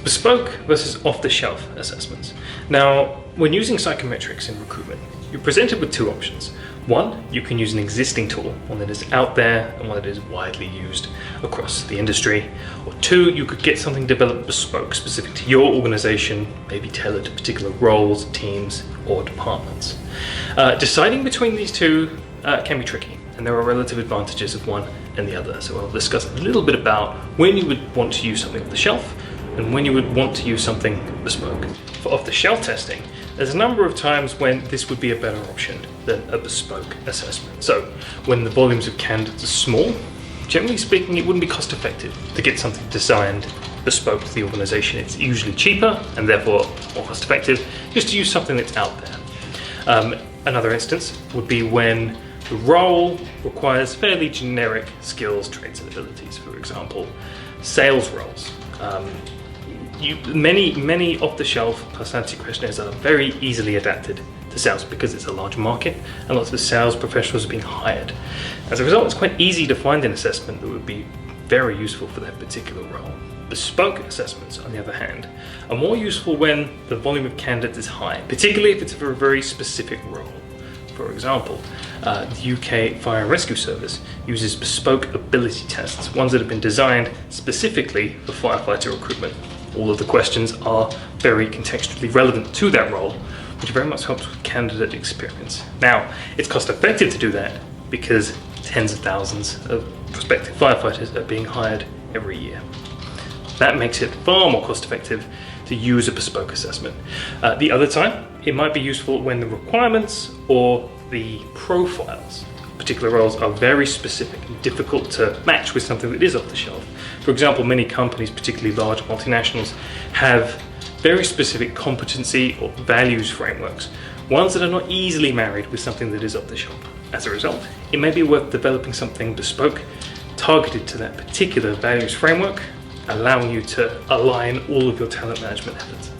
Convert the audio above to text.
Bespoke versus off-the-shelf assessments. Now, when using psychometrics in recruitment, you're presented with two options. One, you can use an existing tool, one that is out there and one that is widely used across the industry. Or two, you could get something developed bespoke, specific to your organization, maybe tailored to particular roles, teams, or departments. Deciding between these two can be tricky, and there are relative advantages of one and the other. So I'll discuss a little bit about when you would want to use something off the shelf and when you would want to use something bespoke. For off-the-shelf testing, there's a number of times when this would be a better option than a bespoke assessment. So when the volumes of candidates are small, generally speaking, it wouldn't be cost effective to get something designed bespoke to the organization. It's usually cheaper and therefore more cost effective just to use something that's out there. Another instance would be when the role requires fairly generic skills, traits, and abilities. For example, sales roles. Many off-the-shelf personality questionnaires are very easily adapted to sales because it's a large market and lots of sales professionals are being hired. As a result, it's quite easy to find an assessment that would be very useful for that particular role. Bespoke assessments, on the other hand, are more useful when the volume of candidates is high, particularly if it's for a very specific role. For example, the UK Fire and Rescue Service uses bespoke ability tests, ones that have been designed specifically for firefighter recruitment. All of the questions are very contextually relevant to that role, which very much helps with candidate experience. Now, it's cost effective to do that because tens of thousands of prospective firefighters are being hired every year. That makes it far more cost effective to use a bespoke assessment. The other time, it might be useful when the requirements or the profiles of particular roles are very specific and difficult to match with something that is off the shelf. For example, many companies, particularly large multinationals, have very specific competency or values frameworks, ones that are not easily married with something that is off the shelf. As a result, it may be worth developing something bespoke, targeted to that particular values framework, allowing you to align all of your talent management efforts.